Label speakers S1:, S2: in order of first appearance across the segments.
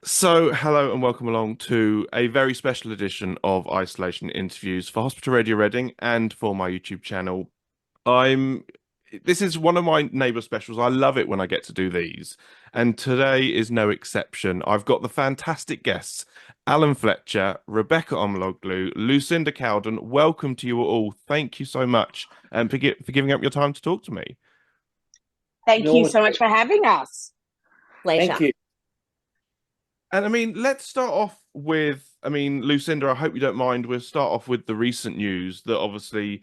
S1: So, hello and welcome along to a very special edition of Isolation Interviews for Hospital Radio Reading and for my YouTube channel. I'm This is one of my neighbour specials. I love it when I get to do these, and today is no exception. I've got the fantastic guests, Alan Fletcher, Rebekah Elmaloglou, Lucinda Cowden. Welcome to you all. Thank you so much for giving up your time to talk to me.
S2: Thank you
S3: Enormous.
S2: so much for having us.
S3: Thank
S2: Pleasure.
S3: you.
S1: And let's start off with, Lucinda, I hope you don't mind. We'll start off with the recent news that obviously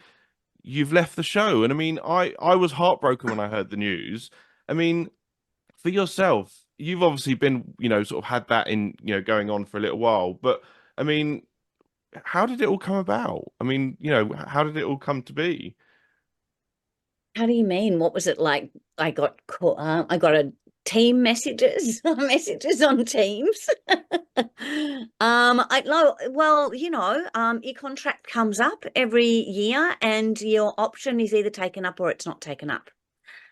S1: you've left the show. And I was heartbroken when I heard the news. I mean, for yourself, you've obviously been, sort of had that in, going on for a little while. But I mean, how did it all come about? How did it all come to be?
S4: How do you mean? What was it like? I got a team messages, messages on Teams. I know. Well, your contract comes up every year, and your option is either taken up or it's not taken up.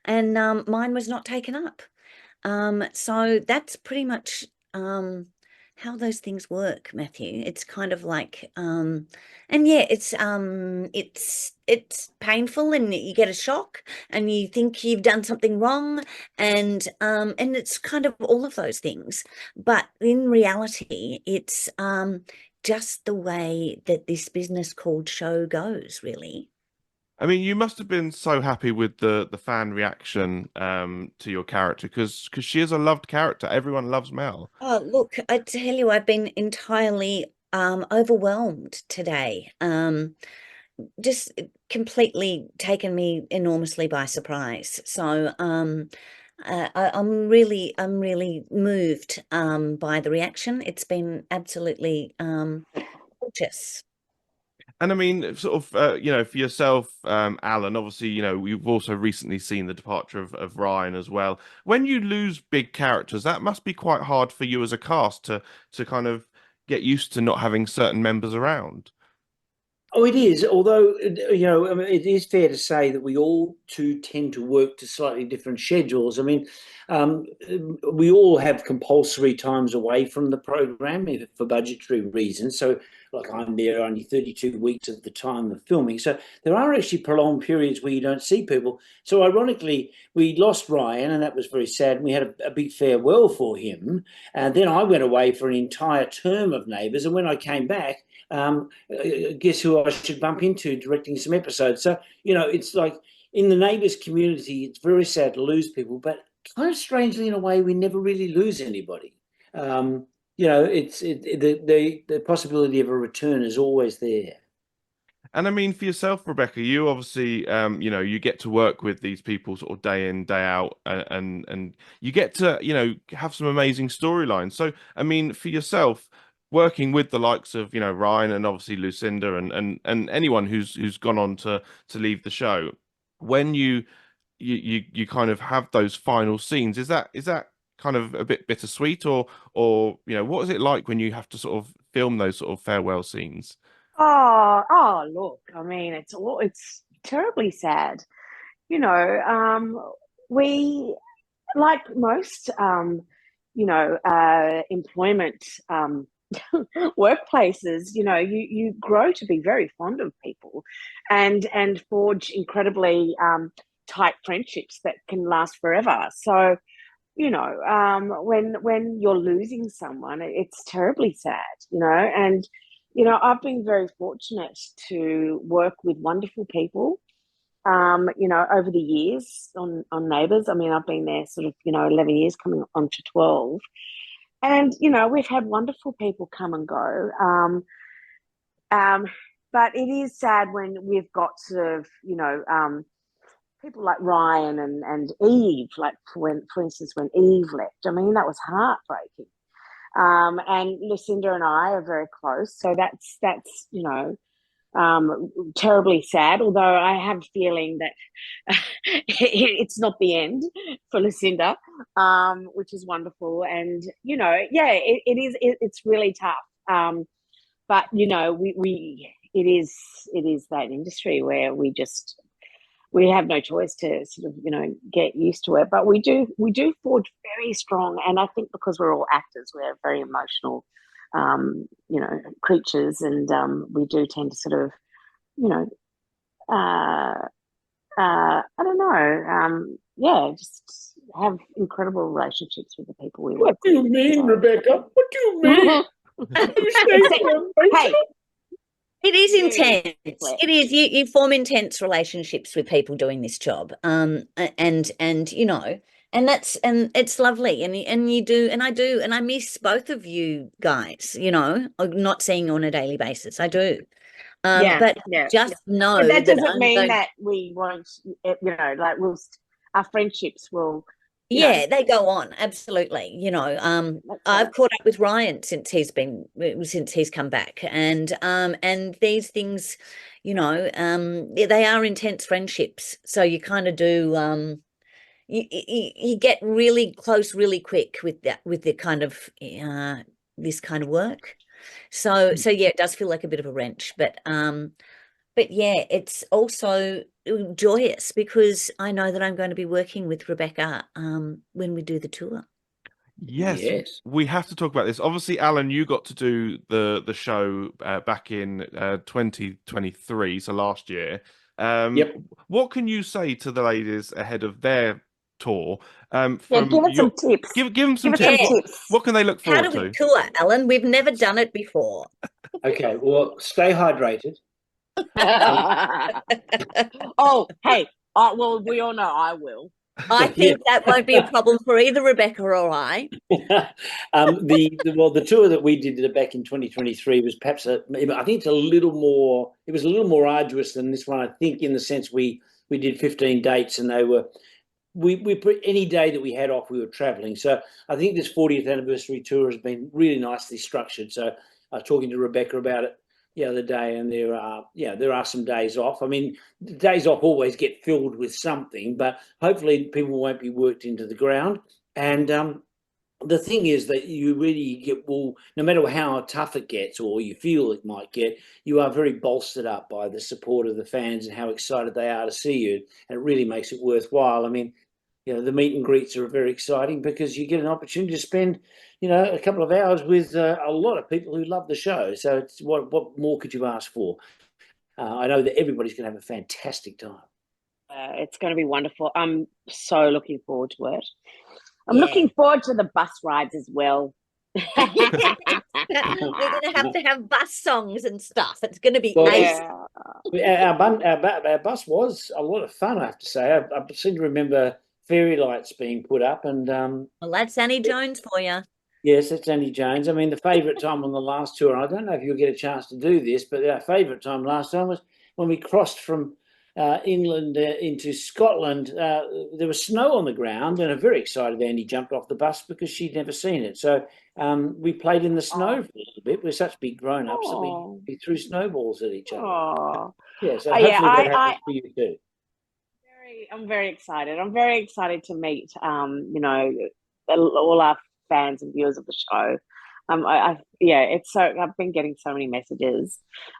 S4: And mine was not taken up. So that's pretty much how those things work, Matthew. It's kind of like and yeah, it's painful and you get a shock and you think you've done something wrong and it's kind of all of those things. But in reality, it's just the way that this business called show goes, really.
S1: You must have been so happy with the fan reaction to your character because she is a loved character. Everyone loves Mel.
S4: Oh, look, I tell you, I've been entirely overwhelmed today. Just completely taken me enormously by surprise. So I'm really moved by the reaction. It's been absolutely gorgeous.
S1: And sort of, for yourself, Alan, obviously, you've also recently seen the departure of Ryan as well. When you lose big characters, that must be quite hard for you as a cast to kind of get used to not having certain members around.
S3: Oh, it is. Although, I mean, it is fair to say that we all too tend to work to slightly different schedules. Um, we all have compulsory times away from the program for budgetary reasons. So, like I'm there only 32 weeks at the time of filming. So there are actually prolonged periods where you don't see people. So ironically, we lost Ryan, and that was very sad. And we had a big farewell for him. And then I went away for an entire term of Neighbours. And when I came back, guess who I should bump into directing some episodes. So, it's like in the Neighbours community, it's very sad to lose people, but kind of strangely in a way, we never really lose anybody. The possibility of a return is always there.
S1: And for yourself, Rebecca, you obviously, you get to work with these people sort of day in, day out, and you get to, have some amazing storylines. So, for yourself, working with the likes of, Ryan and obviously Lucinda and anyone who's gone on to leave the show, when you kind of have those final scenes, is that kind of a bit bittersweet, or what is it like when you have to sort of film those sort of farewell scenes?
S2: Look, I mean, it's terribly sad. You know, we like most employment workplaces, you grow to be very fond of people and forge incredibly tight friendships that can last forever. So, when you're losing someone, it's terribly sad, and I've been very fortunate to work with wonderful people, over the years on Neighbours. I mean, I've been there sort of, 11 years coming on to 12. And, we've had wonderful people come and go. Um, but it is sad when we've got sort of, people like Ryan and Eve, like for instance, when Eve left. I mean, that was heartbreaking. And Lucinda and I are very close. So that's terribly sad, although I have a feeling that it's not the end for Lucinda, which is wonderful. And, yeah, it's really tough. But, it is that industry where we just, we have no choice to sort of, get used to it. But we do forge very strong, and I think because we're all actors, we're very emotional, creatures, and we do tend to sort of, uh, I don't know, just have incredible relationships with the people we work
S3: What do you
S2: with.
S3: mean,
S2: So.
S3: Rebecca? What do you mean?
S2: Hey,
S4: It is intense.
S2: seriously.
S4: It is. You form intense relationships with people doing this job. And it's lovely. And you do, and I do, and I miss both of you guys, I'm not seeing you on a daily basis. I do. But just know
S2: But that doesn't
S4: I'm
S2: mean
S4: going.
S2: that we won't, like our friendships will,
S4: Yeah, they go on. Absolutely. I've caught up with Ryan since he's come back. And these things, they are intense friendships. So you kind of do, you get really close really quick with the kind of, this kind of work. So yeah, it does feel like a bit of a wrench, but yeah, it's also joyous because I know that I'm going to be working with Rebecca when we do the tour.
S1: Yes, we have to talk about this. Obviously, Alan, you got to do the show back in 2023, so last year.
S3: Yep.
S1: What can you say to the ladies ahead of their tour?
S2: give us some tips.
S1: Give them some
S2: Give us
S1: tips.
S2: some tips.
S1: What can they look
S4: How
S1: forward
S4: do we
S1: to?
S4: tour, Alan? We've never done it before.
S3: Okay, well, stay hydrated.
S2: Oh, hey, well, we all know I will.
S4: I think that won't be a problem for either Rebecca or I.
S3: The tour that we did back in 2023 was perhaps I think it's a little more. It was a little more arduous than this one. I think in the sense we did 15 dates, and they were we put any day that we had off, we were traveling. So I think this 40th anniversary tour has been really nicely structured. So I was talking to Rebecca about it the other day, and there are some days off. I mean, the days off always get filled with something, but hopefully people won't be worked into the ground. And the thing is that you really get, well, no matter how tough it gets or you feel it might get, you are very bolstered up by the support of the fans and how excited they are to see you. And it really makes it worthwhile. I mean, the meet and greets are very exciting because you get an opportunity to spend, a couple of hours with a lot of people who love the show. So it's what more could you ask for? I know that everybody's going to have a fantastic time.
S2: It's going to be wonderful. I'm so looking forward to it. I'm looking forward to the bus rides as well.
S4: We're going to have bus songs and stuff. It's going to be ace.
S3: Our bus was a lot of fun, I have to say. I seem to remember fairy lights being put up, and
S4: well, that's Annie Jones for you.
S3: Yes, that's Annie Jones. I mean, the favourite time on the last tour, and I don't know if you'll get a chance to do this, but our favourite time last time was when we crossed from England into Scotland. There was snow on the ground, and a very excited Annie jumped off the bus because she'd never seen it. So we played in the snow for a little bit. We're such big grown-ups that we threw snowballs at each other. Yeah, so hopefully that happens for you too.
S2: I'm very excited. I'm very excited to meet, all our fans and viewers of the show. It's so, I've been getting so many messages.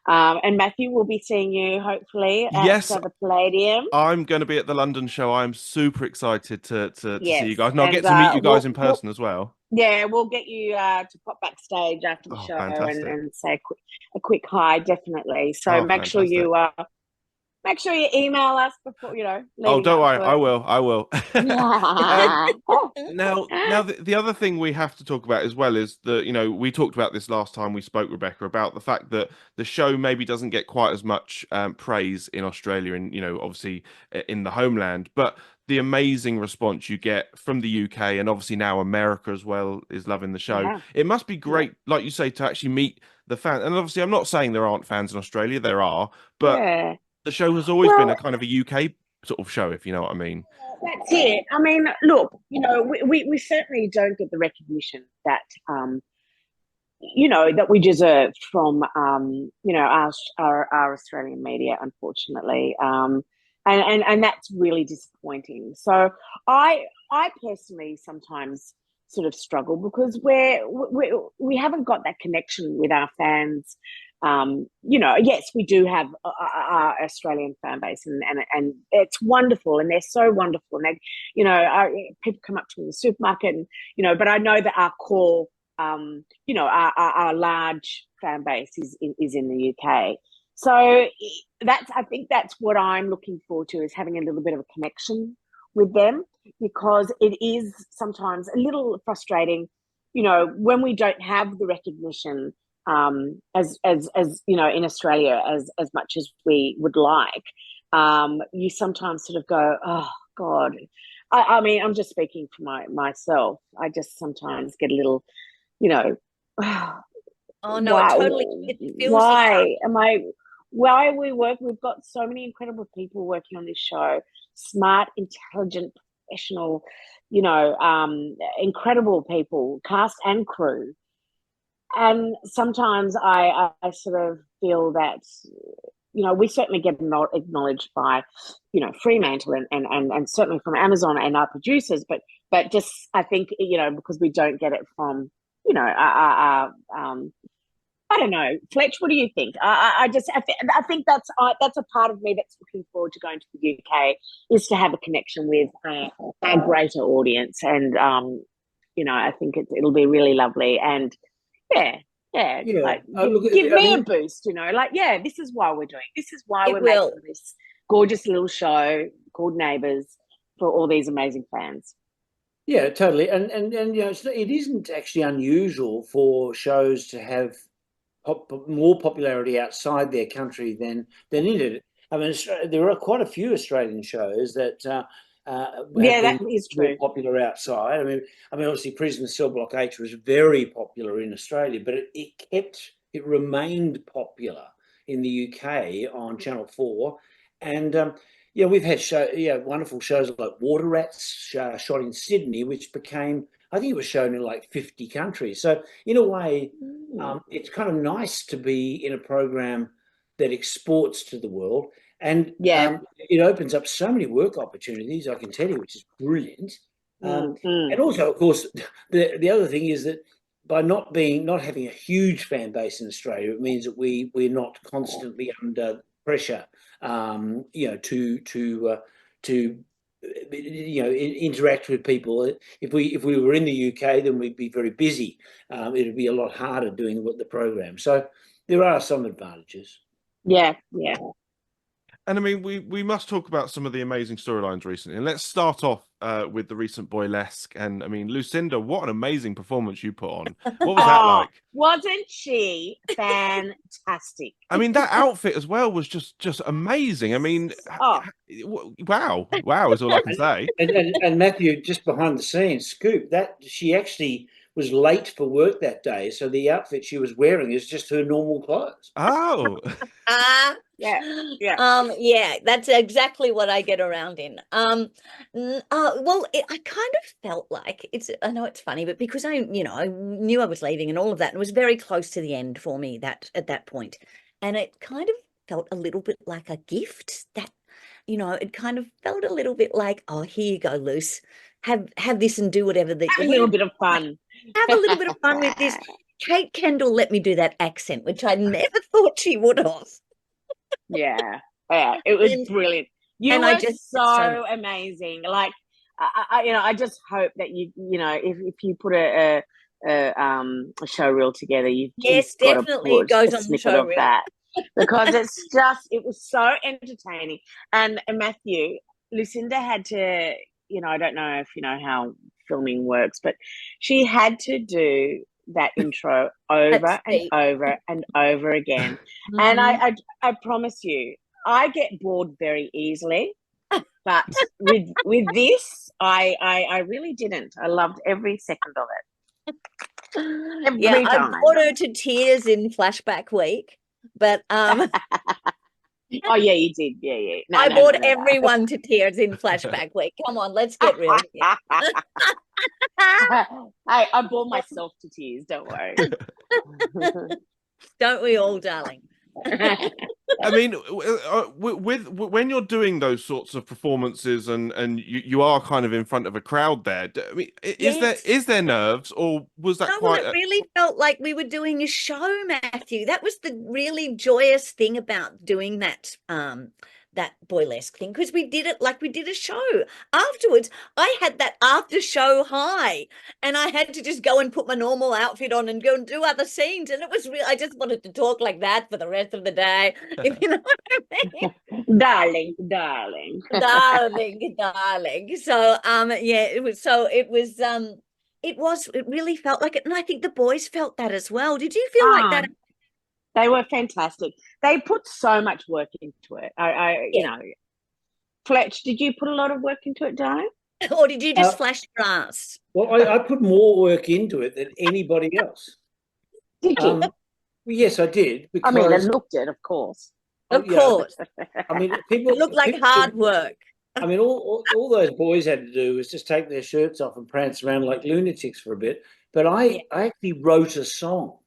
S2: And Matthew will be seeing you hopefully at the Palladium.
S1: I'm going to be at the London show. I'm super excited to see you guys. And I'll
S2: And,
S1: get to meet you guys in person as well.
S2: Yeah, we'll get you to pop backstage after the show and say a quick hi, definitely. So make sure you email us before, don't worry.
S1: I will. Now the other thing we have to talk about as well is that, we talked about this last time we spoke, Rebecca, about the fact that the show maybe doesn't get quite as much praise in Australia and, obviously in the homeland, but the amazing response you get from the UK and obviously now America as well is loving the show. Yeah. It must be great, like you say, to actually meet the fans. And obviously I'm not saying there aren't fans in Australia, there are, but the show has always been a kind of a UK sort of show, if you know what I mean.
S2: That's it. I mean, look, we certainly don't get the recognition that, that we deserve from, our Australian media, unfortunately. And that's really disappointing. So I personally sometimes sort of struggle because we haven't got that connection with our fans yes, we do have our Australian fan base, and it's wonderful, and they're so wonderful. And people come up to me in the supermarket, and but I know that our core, our large fan base is in the UK. So I think that's what I'm looking forward to, is having a little bit of a connection with them, because it is sometimes a little frustrating, when we don't have the recognition as in Australia as much as we would like. You sometimes sort of go, oh God. I mean, I'm just speaking for myself. I just sometimes get a little,
S4: Oh no, it totally, it feels
S2: why we work. We've got so many incredible people working on this show, smart, intelligent, professional, incredible people, cast and crew. And sometimes I sort of feel that, we certainly get acknowledged by, Fremantle and certainly from Amazon and our producers, but just, I think, because we don't get it from, our I don't know, Fletch. What do you think? I think that's a part of me that's looking forward to going to the UK, is to have a connection with a greater audience, and I think it'll be really lovely, and give me a boost, this is why we're doing. This is why we're making this gorgeous little show called Neighbours for all these amazing fans.
S3: Yeah, totally, and it isn't actually unusual for shows to have more popularity outside their country than in it. I mean, there are quite a few Australian shows that
S2: that is true.
S3: More popular outside. I mean, obviously, Prison Cell Block H was very popular in Australia, but it remained popular in the UK on Channel 4, and we've had wonderful shows like Water Rats, shot in Sydney, which became, I think it was shown in like 50 countries. So in a way, it's kind of nice to be in a program that exports to the world. And it opens up so many work opportunities, I can tell you, which is brilliant. And also, of course, the other thing is that by not having a huge fan base in Australia, it means that we're not constantly under pressure, to interact with people. If we were in the UK, then we'd be very busy. It'd be a lot harder doing the program. So there are some advantages.
S2: Yeah.
S1: And I mean, we must talk about some of the amazing storylines recently. And let's start off with the recent Boylesque. And I mean, Lucinda, what an amazing performance you put on. What was that like?
S2: Wasn't she fantastic?
S1: I mean, that outfit as well was just amazing. I mean, wow is all I can say.
S3: And Matthew, just behind the scenes scoop, that she actually was late for work that day, so the outfit she was wearing is just her normal clothes.
S1: Oh.
S4: Yeah, that's exactly what I get around in. I kind of felt like I know it's funny, but because I knew I was leaving and all of that, and it was very close to the end for me at that point, and it kind of felt a little bit like a gift that, it kind of felt a little bit like, oh, here you go, Luce, have this and do whatever.
S2: Have a little bit of fun.
S4: Have a little bit of fun with this. Kate Kendall let me do that accent, which I never thought she would have.
S2: Yeah, it was brilliant. You were so amazing. Like, I just hope that if you put a show reel together, you've
S4: definitely it goes on the show reel.
S2: That, because it was so entertaining. And Matthew, Lucinda had to, I don't know if you know how filming works, but she had to do that intro over and over and over again. And I promise you, I get bored very easily, but with this, I really didn't. I loved every second of it.
S4: I brought her to tears in Flashback Week, but
S2: oh yeah, you did. Yeah.
S4: I brought everyone to tears in Flashback Week. Come on, let's get real here.
S2: Hey, I bore myself to tears. Don't worry.
S4: Don't we all, darling?
S1: I mean, when you're doing those sorts of performances and you are kind of in front of a crowd there, I mean,
S4: Yes.
S1: is there nerves, or was that
S4: No, well,
S1: quite
S4: it really felt like we were doing a show, Matthew. That was the really joyous thing about doing that boylesque thing, because we did it like we did a show. Afterwards, I had that after show high, and I had to just go and put my normal outfit on and go and do other scenes. And it was real. I just wanted to talk like that for the rest of the day, if you know what I mean.
S2: Darling, darling.
S4: Darling, darling. So yeah, it really felt like it. And I think the boys felt that as well. Did you feel like
S2: Ah,
S4: that?
S2: they were fantastic. They put so much work into it.
S4: Yeah.
S2: Fletch, did you put a lot of work into it, darling?
S4: Or did you just flash your ass?
S3: Well, I put more work into it than anybody else.
S2: Did you?
S3: Yes, I did.
S2: I mean, I
S3: Because
S2: looked it, of course.
S4: Of course.
S3: I mean,
S4: It looked like hard work.
S3: I mean, all those boys had to do was just take their shirts off and prance around like lunatics for a bit. But I actually wrote a song.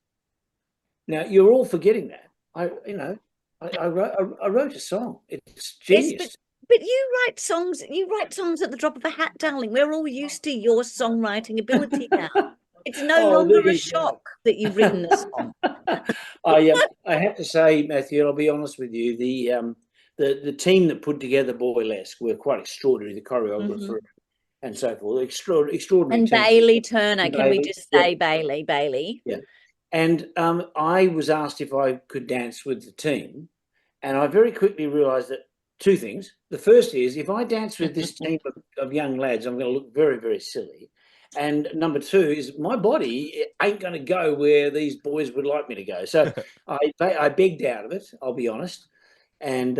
S3: Now you're all forgetting that. I wrote a song. It's
S4: Yes,
S3: genius.
S4: but you write songs. You write songs at the drop of a hat, darling. We're all used to your songwriting ability now. It's no longer a shock that you've written a song.
S3: I have to say, Matthew, I'll be honest with you, the team that put together Boylesque were quite extraordinary, the choreographer and so forth. Extraordinary
S4: And
S3: team.
S4: Bailey Turner,
S3: And
S4: can we
S3: Bailey,
S4: just say Bailey?
S3: Yeah. And I was asked if I could dance with the team, and I very quickly realised that two things. The first is, if I dance with this team of young lads, I'm going to look very, very silly. And number two is, my body ain't going to go where these boys would like me to go. So I begged out of it, I'll be honest. And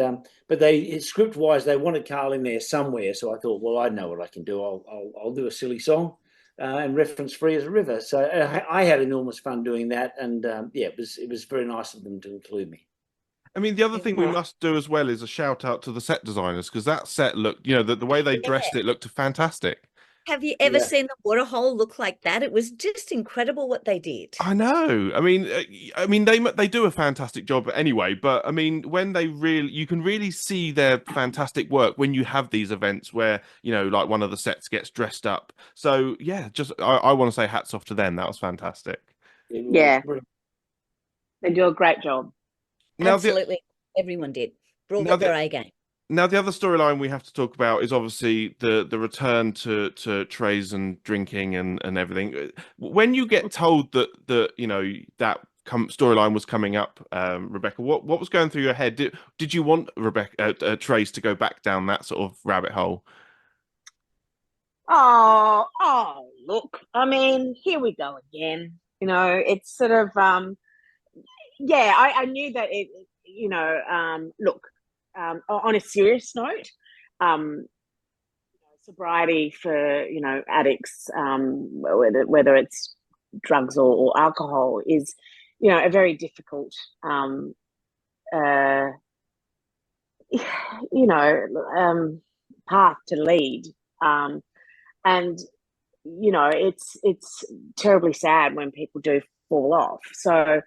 S3: but script wise, they wanted Carl in there somewhere. So I thought, well, I know what I can do. I'll do a silly song and reference free as a river. So I had enormous fun doing that. And yeah, it was very nice of them to include me.
S1: I mean, the other thing we must do as well is a shout out to the set designers, because that set looked, you know, the way they dressed it looked fantastic.
S4: Have you ever seen the waterhole look like that? It was just incredible what they did.
S1: I know. I mean, they do a fantastic job anyway. But I mean, when you can really see their fantastic work when you have these events where, you know, like one of the sets gets dressed up. So yeah, I want to say hats off to them. That was fantastic.
S2: Yeah, they do a great job.
S1: Now,
S4: Absolutely, everyone did. Brought their A game.
S1: Now, the other storyline we have to talk about is obviously the return to trays and drinking and everything. When you get told that you know that storyline was coming up, Rebekah, what was going through your head? Did you want Trace to go back down that sort of rabbit hole?
S2: Oh, look. I mean, here we go again. You know, it's sort of yeah. I knew that look. On a serious note, sobriety for addicts, whether it's drugs or alcohol, is a very difficult path to lead, and it's terribly sad when people do fall off. So.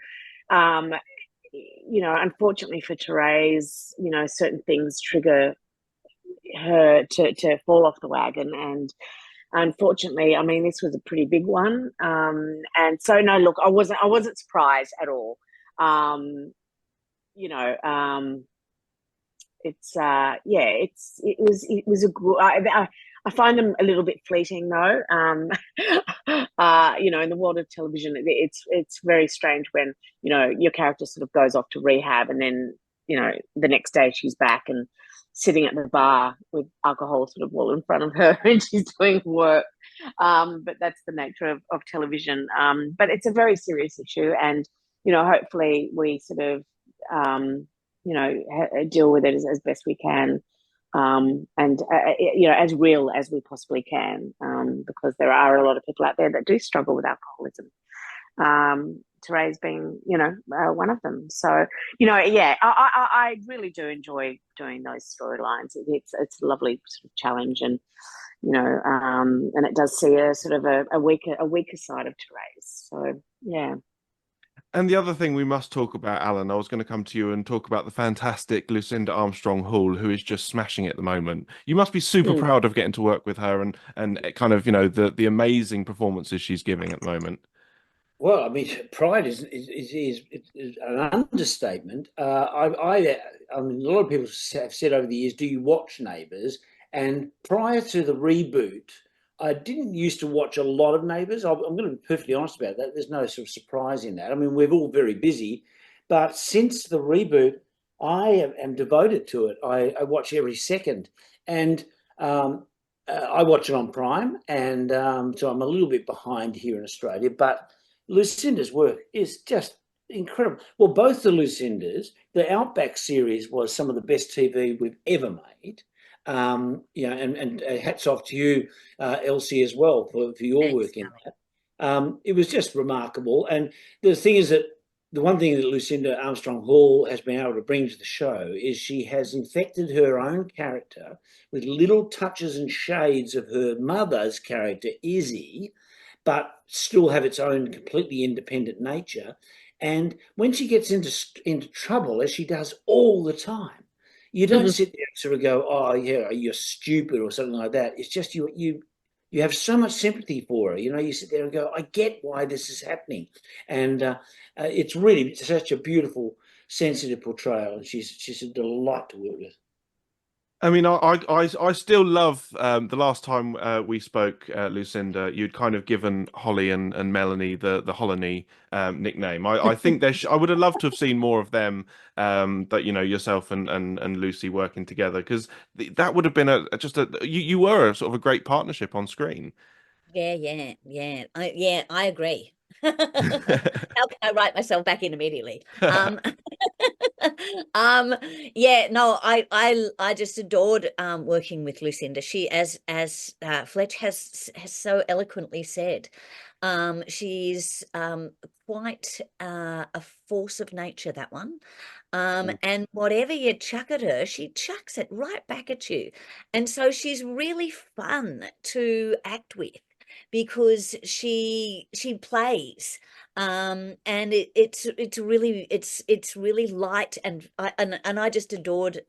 S2: Unfortunately for Therese, certain things trigger her to fall off the wagon. And unfortunately, I mean, this was a pretty big one. And so, no, look, I wasn't surprised at all. It was a good. I find them a little bit fleeting, though. In the world of television, it's very strange when your character sort of goes off to rehab, and then the next day she's back and sitting at the bar with alcohol sort of all in front of her, and she's doing work. But that's the nature of television. But it's a very serious issue, and hopefully we sort of deal with it as best we can. And as real as we possibly can, because there are a lot of people out there that do struggle with alcoholism. Therese being, one of them. So, I really do enjoy doing those storylines. It's a lovely sort of challenge, and and it does see a sort of a weaker side of Therese. So, yeah.
S1: And the other thing we must talk about, Alan, I was going to come to you and talk about the fantastic Lucinda Armstrong Hall, who is just smashing it at the moment. You must be super
S3: Mm.
S1: proud of getting to work with her and kind of, the amazing performances she's giving at the moment.
S3: Well, I mean, pride is an understatement. I mean, a lot of people have said over the years, "Do you watch Neighbours?" And prior to the reboot, I didn't used to watch a lot of Neighbours. I'm going to be perfectly honest about that. There's no sort of surprise in that. I mean, we're all very busy, but since the reboot, I am devoted to it. I watch every second, and I watch it on Prime, and so I'm a little bit behind here in Australia, but Lucinda's work is just incredible. Well, both the Lucindas, the Outback series was some of the best TV we've ever made. And hats off to you, Elsie, as well for your
S4: Thanks,
S3: work in
S4: Sally.
S3: that. It was just remarkable. And the thing is that the one thing that Lucinda Armstrong Hall has been able to bring to the show is she has infected her own character with little touches and shades of her mother's character, Izzy, but still have its own completely independent nature. And when she gets into trouble, as she does all the time, you don't sit there and sort of go, "Oh, yeah, you're stupid" or something like that. It's just you have so much sympathy for her. You know, you sit there and go, "I get why this is happening," and it's really such a beautiful, sensitive portrayal, and she's a delight to work with.
S1: I mean, I still love the last time we spoke, Lucinda. You'd kind of given Holly and Melanie the Holony nickname. I think I would have loved to have seen more of them. That yourself and Lucy working together, because that would have been you were a sort of a great partnership on screen.
S4: Yeah. I agree. How can I write myself back in immediately? Yeah, no, I just adored working with Lucinda. She, as Fletch has so eloquently said, she's quite a force of nature, that one. And whatever you chuck at her, she chucks it right back at you. And so she's really fun to act with because she plays, and it's really light, and I just adored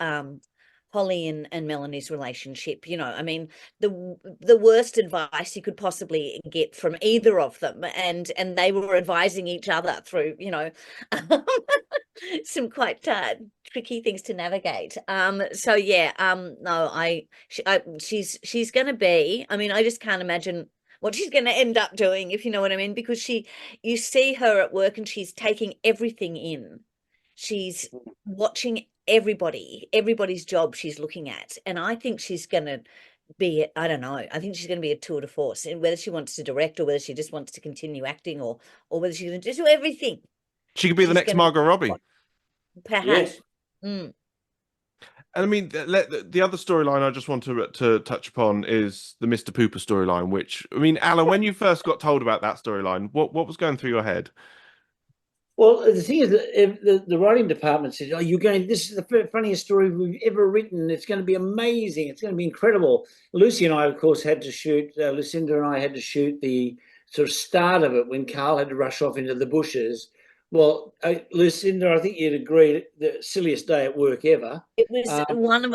S4: Holly and Melanie's relationship. I mean, the worst advice you could possibly get from either of them, and they were advising each other through some quite tricky things to navigate. So yeah, no, she's going to be. I mean, I just can't imagine what she's going to end up doing, if you know what I mean, because you see her at work and she's taking everything in. She's watching everybody's job she's looking at. And I think she's going to be, I don't know, I think she's going to be a tour de force, and whether she wants to direct or whether she just wants to continue acting, or whether she's going to do everything.
S1: She could be the
S4: She's
S1: next
S4: going to
S1: Margot Robbie.
S4: perhaps.
S3: Yes.
S4: Mm.
S1: And I mean, the other storyline I just want to touch upon is the Mr. Pooper storyline, which, I mean, Alan, when you first got told about that storyline, what was going through your head?
S3: Well, the thing is that if the writing department said, "Oh, this is the funniest story we've ever written. It's going to be amazing. It's going to be incredible." Lucy and I, of course, had to shoot, Lucinda and I had to shoot the sort of start of it when Carl had to rush off into the bushes. Well, Lucinda, I think you'd agree, the silliest day at work ever.
S4: It was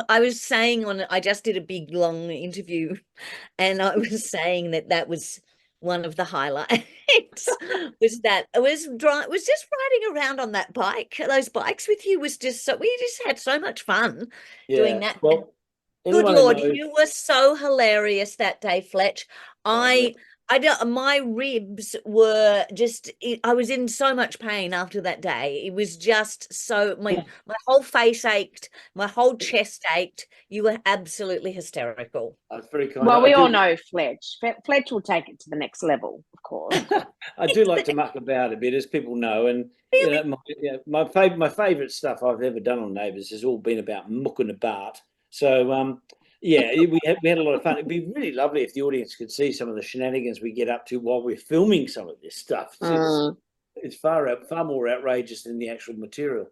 S4: I was saying I just did a big long interview, and I was saying that was one of the highlights. Was just riding around on that bike, those bikes with you, was just we just had so much fun doing
S3: Yeah.
S4: that.
S3: Well,
S4: Good
S3: anyone who
S4: Lord,
S3: knows,
S4: you were so hilarious that day, Fletch.
S3: lovely.
S4: I don't, my ribs were just, I was in so much pain after that day. It was just so, my whole face ached, my whole chest ached. You were absolutely hysterical.
S3: That's very kind.
S2: Well, we all know Fletch. Fletch will take it to the next level, of course.
S3: I do like to muck about a bit, as people know, and
S4: Really?
S3: my favorite stuff I've ever done on Neighbours has all been about mucking about. So yeah, we had a lot of fun. It'd be really lovely if the audience could see some of the shenanigans we get up to while we're filming some of this stuff. It's far more outrageous than the actual material.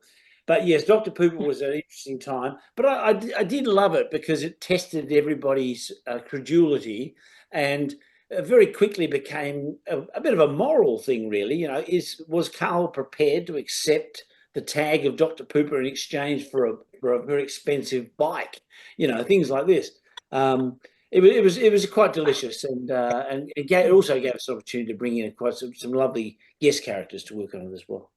S3: But yes, Dr. Pooper was an interesting time. But I did love it because it tested everybody's credulity, and very quickly became a bit of a moral thing, really. You know, was Carl prepared to accept the tag of Dr. Pooper in exchange for a very expensive bike? You know, things like this. It was quite delicious, and it also gave us the opportunity to bring in quite some lovely guest characters to work on it as well.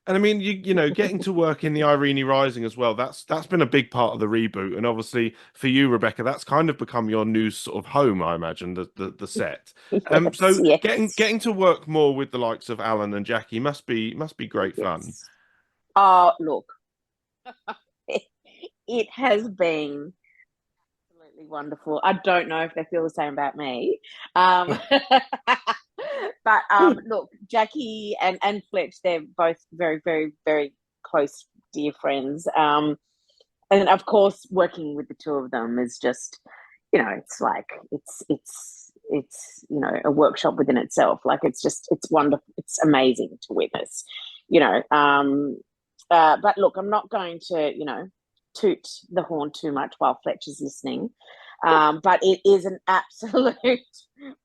S1: And I mean, you know, getting to work in the Irene Rising as well, that's been a big part of the reboot. And obviously for you, Rebecca, that's kind of become your new sort of home, I imagine, the set. So
S2: Yes.
S1: getting to work more with the likes of Alan and Jackie must be great fun.
S2: Yes. Oh, look, it has been absolutely wonderful. I don't know if they feel the same about me. But look, Jackie and Fletch, they're both very, very, very close, dear friends. And of course, working with the two of them is just, you know, it's like it's you know, a workshop within itself. Like it's wonderful. It's amazing to witness, you know. But look, I'm not going to, you know, toot the horn too much while Fletch is listening. But it is an absolute,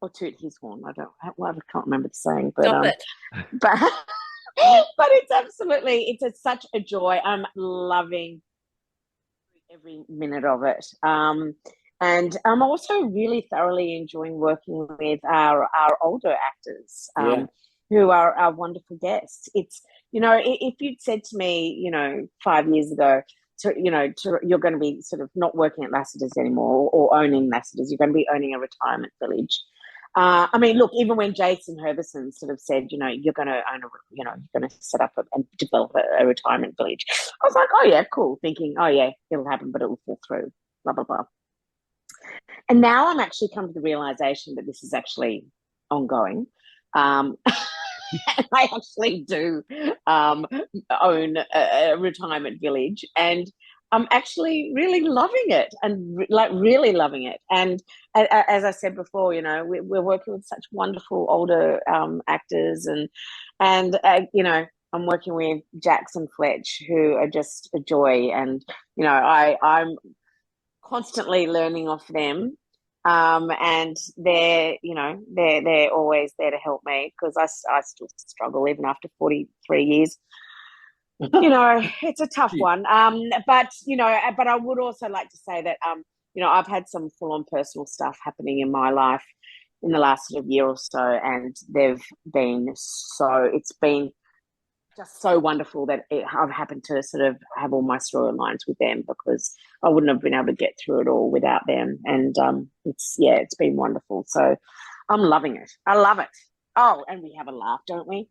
S2: or toot his horn. I can't remember the saying, but
S4: Stop it.
S2: but but it's absolutely, such a joy. I'm loving every minute of it. And I'm also really thoroughly enjoying working with our older actors, who are our wonderful guests. It's, you know, if you'd said to me, you know, 5 years ago, you're going to be sort of not working at Lassiter's anymore or owning Lassiter's, you're going to be owning a retirement village. I mean, look, even when Jason Herberson sort of said, you know, you're going to own you're going to set up and develop a retirement village, I was like, oh yeah, cool. Thinking, oh yeah, it'll happen, but it will fall through. Blah blah blah. And now I'm actually come to the realization that this is actually ongoing. I actually do own a retirement village, and I'm actually really loving it, and really loving it. And as I said before, you know, we're working with such wonderful older actors, and you know, I'm working with Jax and Fletch, who are just a joy, and you know, I'm constantly learning off them. And they're, you know, they're always there to help me, because I still struggle even after 43 years. You know, it's a tough one. But you know, but I would also like to say that you know, I've had some full-on personal stuff happening in my life in the last sort of year or so, and it's been just so wonderful that I've happened to sort of have all my storylines with them, because I wouldn't have been able to get through it all without them. And it's been wonderful. So I'm loving it. I love it. Oh, and we have a laugh, don't we?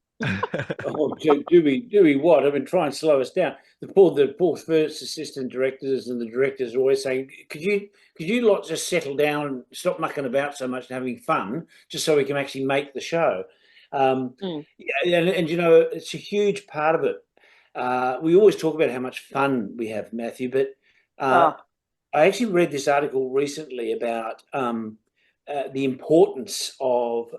S3: Oh, do we what? I mean, try and slow us down. The poor first assistant directors and the directors are always saying, could you lot just settle down and stop mucking about so much and having fun, just so we can actually make the show. And you know, it's a huge part of it. We always talk about how much fun we have, Matthew, but I actually read this article recently about the importance of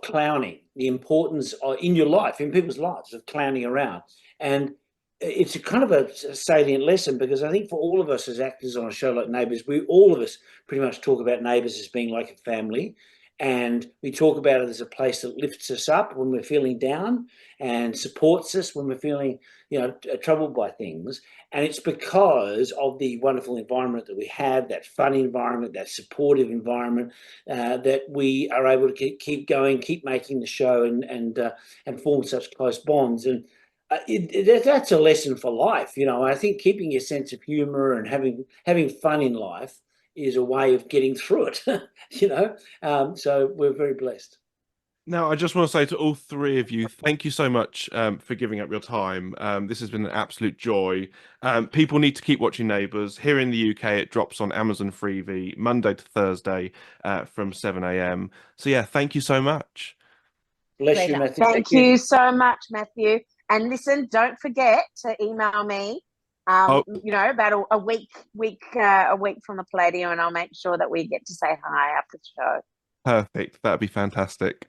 S3: clowning, the importance in your life, in people's lives, of clowning around. And it's a kind of a salient lesson, because I think for all of us as actors on a show like Neighbours, all of us pretty much talk about Neighbours as being like a family. And we talk about it as a place that lifts us up when we're feeling down, and supports us when we're feeling, you know, troubled by things. And it's because of the wonderful environment that we have, that fun environment, that supportive environment, that we are able to keep going, keep making the show, and form such close bonds. And that's a lesson for life. You know, I think keeping your sense of humor and having fun in life is a way of getting through it, you know. So we're very blessed.
S1: Now, I just want to say to all three of you, thank you so much for giving up your time. This has been an absolute joy. People need to keep watching Neighbours. Here in the UK, it drops on Amazon Freevee Monday to Thursday from 7 a.m. So yeah, thank you so much.
S3: Bless you, Matthew.
S2: Thank you so much, Matthew. And listen, don't forget to email me. You know, about a week from the Palladium, and I'll make sure that we get to say hi after the show.
S1: Perfect. That'd be fantastic.